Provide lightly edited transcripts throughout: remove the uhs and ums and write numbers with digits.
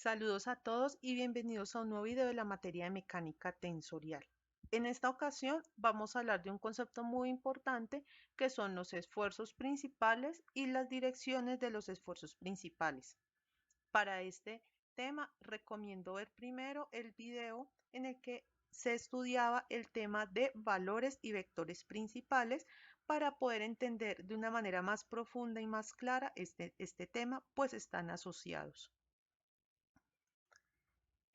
Saludos a todos y bienvenidos a un nuevo video de la materia de mecánica tensorial. En esta ocasión vamos a hablar de un concepto muy importante que son los esfuerzos principales y las direcciones de los esfuerzos principales. Para este tema recomiendo ver primero el video en el que se estudiaba el tema de valores y vectores principales para poder entender de una manera más profunda y más clara este tema, pues están asociados.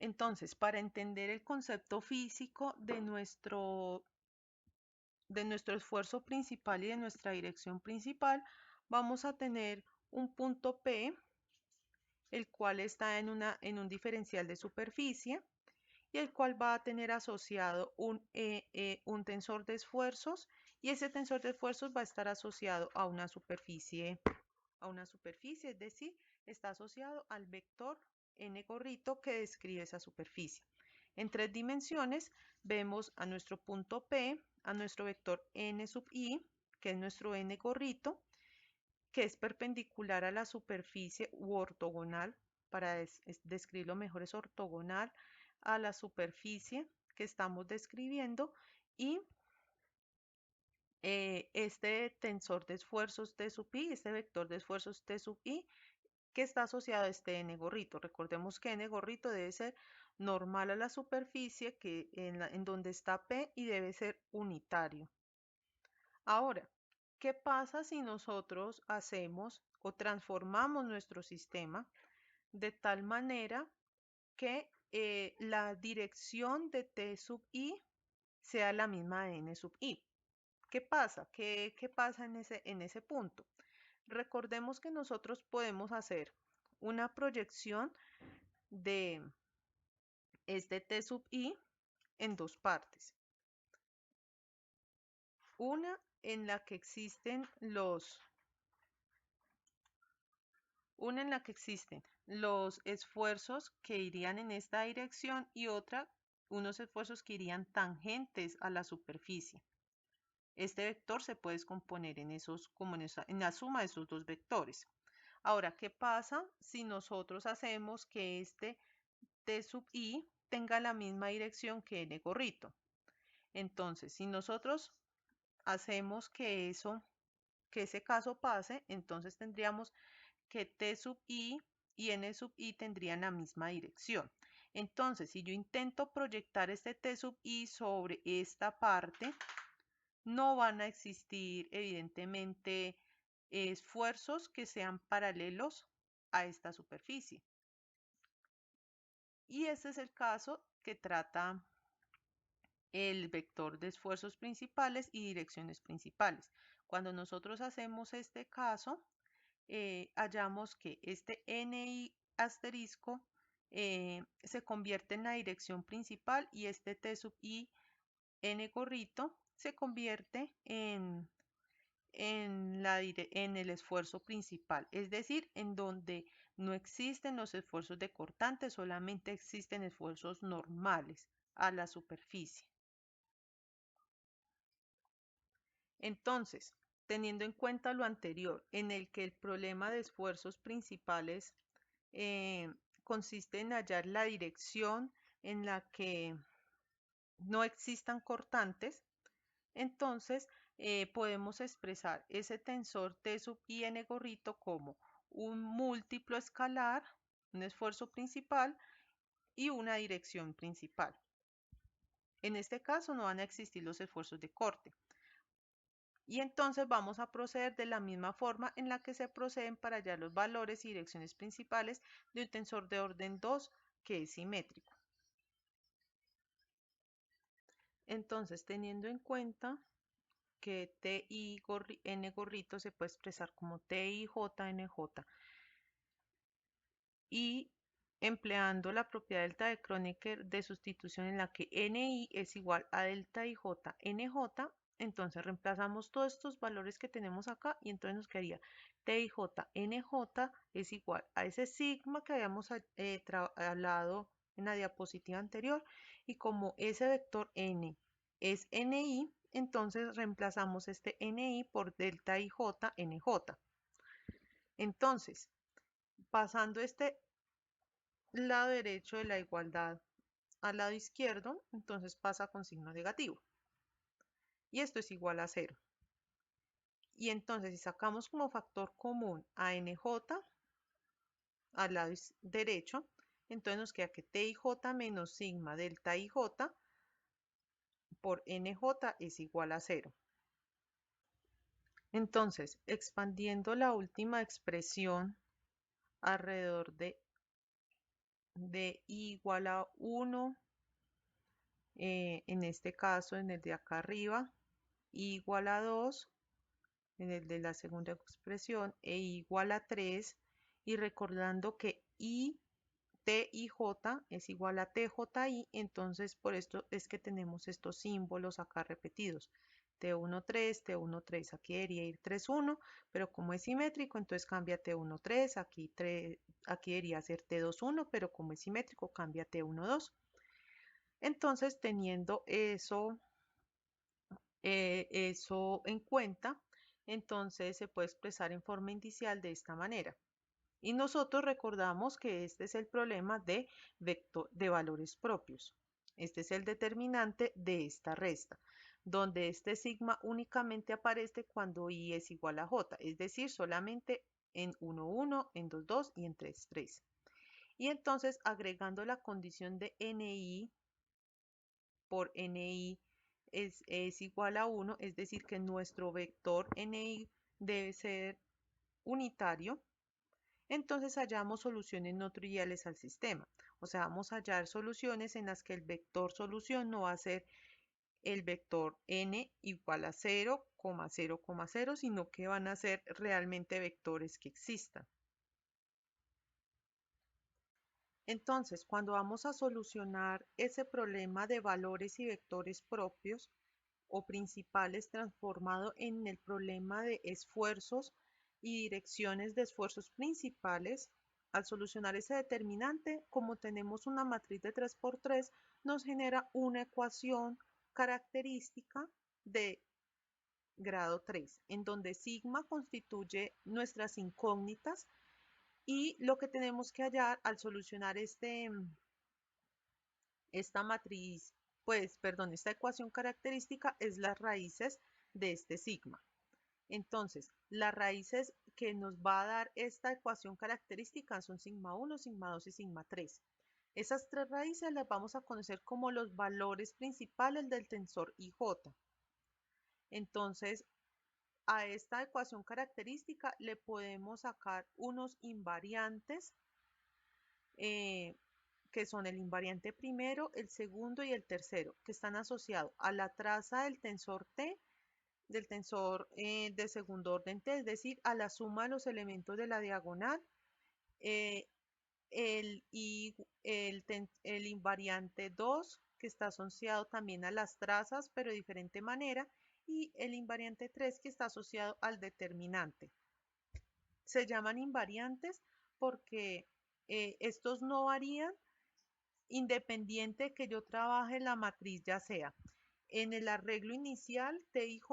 Entonces, para entender el concepto físico de nuestro esfuerzo principal y de nuestra dirección principal, vamos a tener un punto P, el cual está en un diferencial de superficie y el cual va a tener asociado un tensor de esfuerzos, y ese tensor de esfuerzos va a estar asociado a una superficie, es decir, está asociado al vector n gorrito que describe esa superficie. En tres dimensiones vemos a nuestro punto P, a nuestro vector n sub i, que es nuestro n gorrito, que es perpendicular a la superficie u ortogonal, para describirlo mejor es ortogonal a la superficie que estamos describiendo, y este tensor de esfuerzos T sub i, este vector de esfuerzos T sub i, que está asociado a este n gorrito. Recordemos que n gorrito debe ser normal a la superficie en donde está P y debe ser unitario. Ahora, ¿qué pasa si nosotros hacemos o transformamos nuestro sistema de tal manera que la dirección de T sub i sea la misma de n sub i? ¿Qué pasa? ¿Qué pasa en ese punto? Recordemos que nosotros podemos hacer una proyección de este T sub i en dos partes. Una en la que existen los esfuerzos que irían en esta dirección, y otra, unos esfuerzos que irían tangentes a la superficie. Este vector se puede descomponer en la suma de esos dos vectores. Ahora, ¿qué pasa si nosotros hacemos que este T sub i tenga la misma dirección que n gorrito? Entonces, si nosotros hacemos que ese caso pase, entonces tendríamos que T sub i y n sub i tendrían la misma dirección. Entonces, si yo intento proyectar este T sub i sobre esta parte, no van a existir, evidentemente, esfuerzos que sean paralelos a esta superficie. Y este es el caso que trata el vector de esfuerzos principales y direcciones principales. Cuando nosotros hacemos este caso, hallamos que este ni asterisco se convierte en la dirección principal, y este T sub i n gorrito se convierte en el esfuerzo principal, es decir, en donde no existen los esfuerzos de cortante, solamente existen esfuerzos normales a la superficie. Entonces, teniendo en cuenta lo anterior, en el que el problema de esfuerzos principales consiste en hallar la dirección en la que no existan cortantes, entonces podemos expresar ese tensor T sub i n gorrito como un múltiplo escalar, un esfuerzo principal y una dirección principal. En este caso no van a existir los esfuerzos de corte. Y entonces vamos a proceder de la misma forma en la que se proceden para hallar los valores y direcciones principales de un tensor de orden 2 que es simétrico. Entonces, teniendo en cuenta que n gorrito se puede expresar como nj, y empleando la propiedad delta de Kronecker de sustitución en la que ni es igual a delta ij nj, entonces reemplazamos todos estos valores que tenemos acá y entonces nos quedaría tij nj es igual a ese sigma que habíamos hablado en la diapositiva anterior, y como ese vector n es ni, entonces reemplazamos este ni por delta ij nj. Entonces, pasando este lado derecho de la igualdad al lado izquierdo, entonces pasa con signo negativo. Y esto es igual a 0. Y entonces si sacamos como factor común a nj al lado derecho, entonces nos queda que TIJ menos sigma delta IJ por NJ es igual a 0. Entonces, expandiendo la última expresión alrededor de I igual a 1, en este caso en el de acá arriba, I igual a 2, en el de la segunda expresión, e igual a 3, y recordando que TIJ es igual a TJI, entonces por esto es que tenemos estos símbolos acá repetidos. T13, T13, aquí debería ir 31, pero como es simétrico, entonces cambia T13, aquí debería ser T21, pero como es simétrico, cambia T12. Entonces, teniendo eso en cuenta, entonces se puede expresar en forma indicial de esta manera. Y nosotros recordamos que este es el problema de valores propios. Este es el determinante de esta resta, donde este sigma únicamente aparece cuando i es igual a j, es decir, solamente en 1, 1, en 2, 2 y en 3, 3. Y entonces agregando la condición de ni por ni es igual a 1, es decir, que nuestro vector ni debe ser unitario, entonces hallamos soluciones no triviales al sistema. O sea, vamos a hallar soluciones en las que el vector solución no va a ser el vector n igual a 0, 0, 0, sino que van a ser realmente vectores que existan. Entonces, cuando vamos a solucionar ese problema de valores y vectores propios o principales transformado en el problema de esfuerzos y direcciones de esfuerzos principales, al solucionar ese determinante, como tenemos una matriz de 3 por 3, nos genera una ecuación característica de grado 3, en donde sigma constituye nuestras incógnitas y lo que tenemos que hallar al solucionar esta matriz, esta ecuación característica es las raíces de este sigma. Entonces, las raíces que nos va a dar esta ecuación característica son sigma 1, sigma 2 y sigma 3. Esas tres raíces las vamos a conocer como los valores principales del tensor IJ. Entonces, a esta ecuación característica le podemos sacar unos invariantes que son el invariante primero, el segundo y el tercero, que están asociados a la traza del tensor T, del tensor de segundo orden T, es decir, a la suma de los elementos de la diagonal, eh, el invariante 2, que está asociado también a las trazas, pero de diferente manera, y el invariante 3, que está asociado al determinante. Se llaman invariantes porque estos no varían independiente que yo trabaje la matriz, ya sea en el arreglo inicial TIJ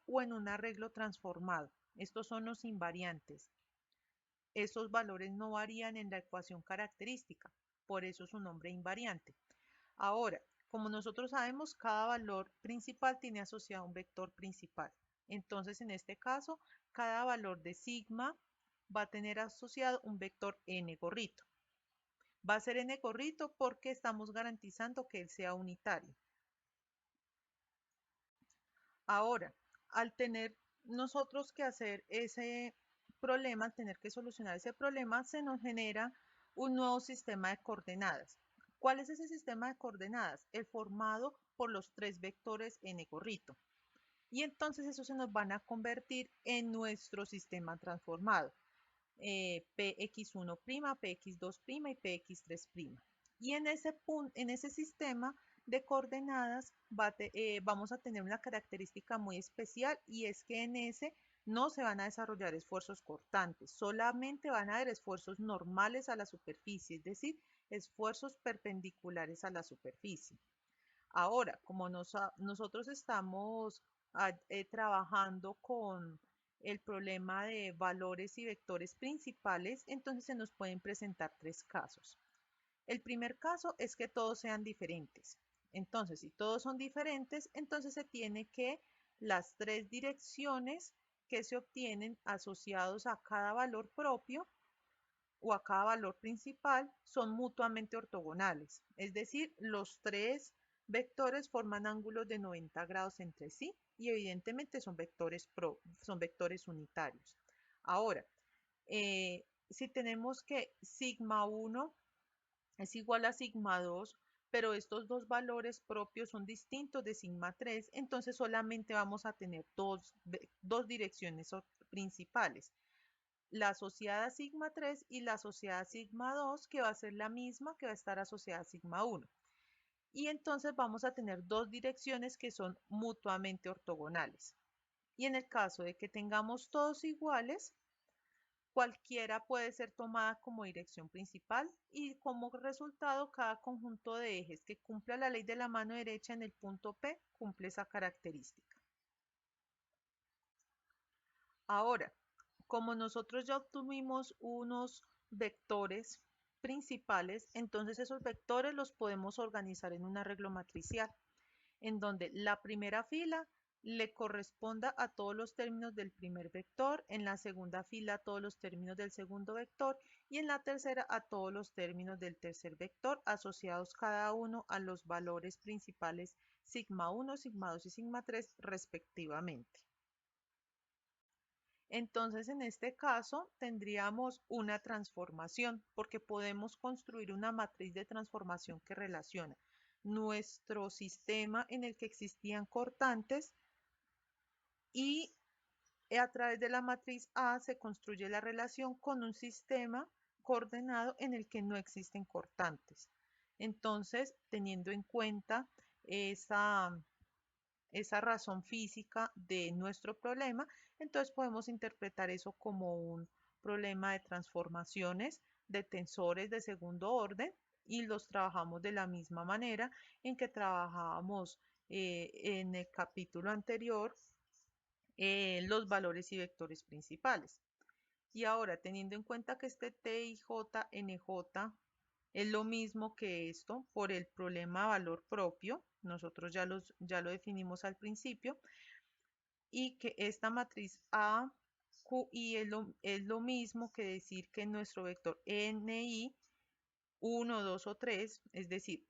o en un arreglo transformado. Estos son los invariantes. Esos valores no varían en la ecuación característica, por eso su nombre invariante. Ahora, como nosotros sabemos, cada valor principal tiene asociado un vector principal. Entonces, en este caso, cada valor de sigma va a tener asociado un vector n gorrito. Va a ser n gorrito porque estamos garantizando que él sea unitario. Ahora, al tener nosotros que hacer ese problema, al tener que solucionar ese problema, se nos genera un nuevo sistema de coordenadas. ¿Cuál es ese sistema de coordenadas? El formado por los tres vectores n gorrito. Y entonces eso se nos van a convertir en nuestro sistema transformado. Px1', Px2' y Px3'. Y en ese sistema de coordenadas vamos a tener una característica muy especial y es que en ese no se van a desarrollar esfuerzos cortantes, solamente van a haber esfuerzos normales a la superficie, es decir, esfuerzos perpendiculares a la superficie. Ahora, como nosotros estamos trabajando con el problema de valores y vectores principales, entonces se nos pueden presentar tres casos. El primer caso es que todos sean diferentes. Entonces, si todos son diferentes, entonces se tiene que las tres direcciones que se obtienen asociados a cada valor propio o a cada valor principal son mutuamente ortogonales. Es decir, los tres vectores forman ángulos de 90 grados entre sí y evidentemente son vectores unitarios. Ahora, si tenemos que sigma 1 es igual a sigma 2, pero estos dos valores propios son distintos de sigma 3, entonces solamente vamos a tener dos direcciones principales, la asociada a sigma 3 y la asociada a sigma 2, que va a ser la misma que va a estar asociada a sigma 1. Y entonces vamos a tener dos direcciones que son mutuamente ortogonales. Y en el caso de que tengamos todos iguales, cualquiera puede ser tomada como dirección principal y como resultado cada conjunto de ejes que cumpla la ley de la mano derecha en el punto P cumple esa característica. Ahora, como nosotros ya obtuvimos unos vectores principales, entonces esos vectores los podemos organizar en un arreglo matricial, en donde la primera fila le corresponda a todos los términos del primer vector, en la segunda fila a todos los términos del segundo vector y en la tercera a todos los términos del tercer vector, asociados cada uno a los valores principales sigma 1, sigma 2 y sigma 3 respectivamente. Entonces, en este caso, tendríamos una transformación, porque podemos construir una matriz de transformación que relaciona nuestro sistema en el que existían cortantes y a través de la matriz A se construye la relación con un sistema coordenado en el que no existen cortantes. Entonces, teniendo en cuenta esa razón física de nuestro problema, entonces podemos interpretar eso como un problema de transformaciones de tensores de segundo orden y los trabajamos de la misma manera en que trabajábamos en el capítulo anterior los valores y vectores principales. Y ahora, teniendo en cuenta que este T y J, NJ es lo mismo que esto por el problema valor propio, nosotros ya lo definimos al principio, y que esta matriz A, Q, I es lo mismo que decir que nuestro vector NI 1, 2 o 3, es decir,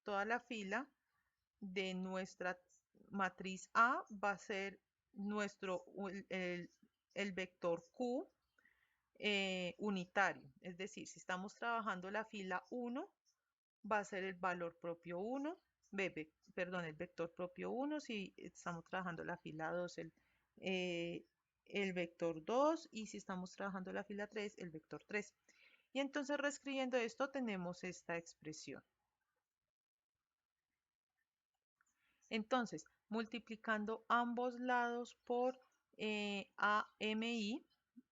toda la fila de nuestra matriz A va a ser el vector Q unitario. Es decir, si estamos trabajando la fila 1, va a ser el valor propio 1, perdón, el vector propio 1, si estamos trabajando la fila 2, el vector 2, y si estamos trabajando la fila 3, el vector 3. Y entonces reescribiendo esto tenemos esta expresión. Entonces, multiplicando ambos lados por AMI,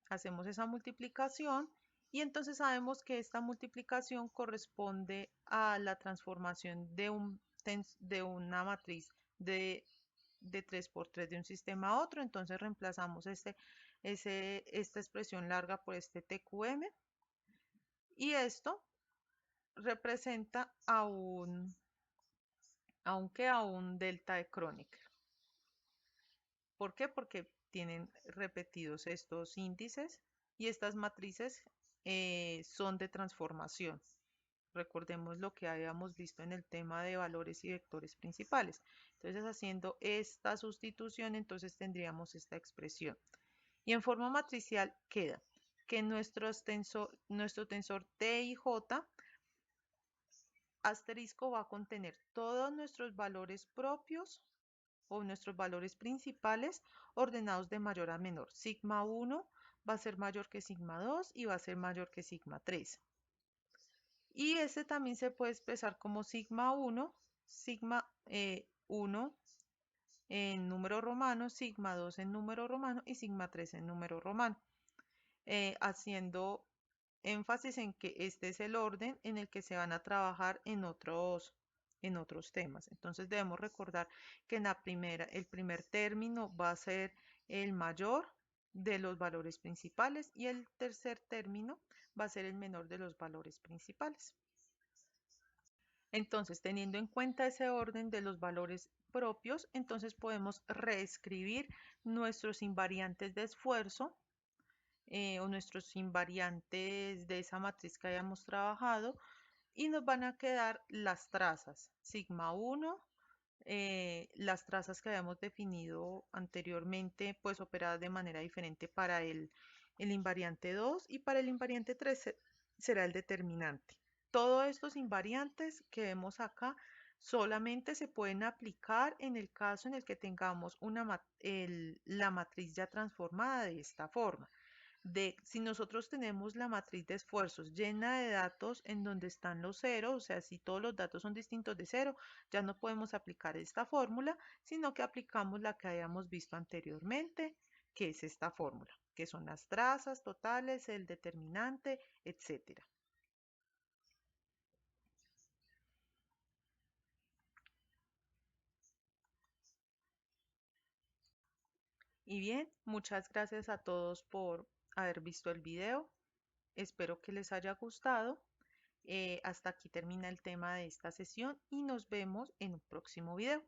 hacemos esa multiplicación y entonces sabemos que esta multiplicación corresponde a la transformación de una matriz de 3 por 3 de un sistema a otro. Entonces reemplazamos esta expresión larga por este TQM y esto representa a un delta de Kronecker. ¿Por qué? Porque tienen repetidos estos índices y estas matrices son de transformación. Recordemos lo que habíamos visto en el tema de valores y vectores principales. Entonces, haciendo esta sustitución, entonces tendríamos esta expresión. Y en forma matricial queda que nuestro tensor T y J asterisco va a contener todos nuestros valores propios o nuestros valores principales ordenados de mayor a menor. Sigma 1 va a ser mayor que sigma 2 y va a ser mayor que sigma 3. Y este también se puede expresar como sigma 1, sigma 1 en número romano, sigma 2 en número romano y sigma 3 en número romano, haciendo énfasis en que este es el orden en el que se van a trabajar en otros temas. Entonces debemos recordar que en el primer término va a ser el mayor de los valores principales y el tercer término va a ser el menor de los valores principales. Entonces, teniendo en cuenta ese orden de los valores propios, entonces podemos reescribir nuestros invariantes de esfuerzo o nuestros invariantes de esa matriz que hayamos trabajado y nos van a quedar las trazas sigma 1, las trazas que habíamos definido anteriormente, pues operadas de manera diferente para el invariante 2 y para el invariante 3 será el determinante. Todos estos invariantes que vemos acá solamente se pueden aplicar en el caso en el que tengamos la matriz ya transformada de esta forma. Si nosotros tenemos la matriz de esfuerzos llena de datos en donde están los ceros, o sea, si todos los datos son distintos de cero, ya no podemos aplicar esta fórmula, sino que aplicamos la que habíamos visto anteriormente, que es esta fórmula, que son las trazas totales, el determinante, etcétera. Y bien, muchas gracias a todos por haber visto el video. Espero que les haya gustado. Hasta aquí termina el tema de esta sesión y nos vemos en un próximo video.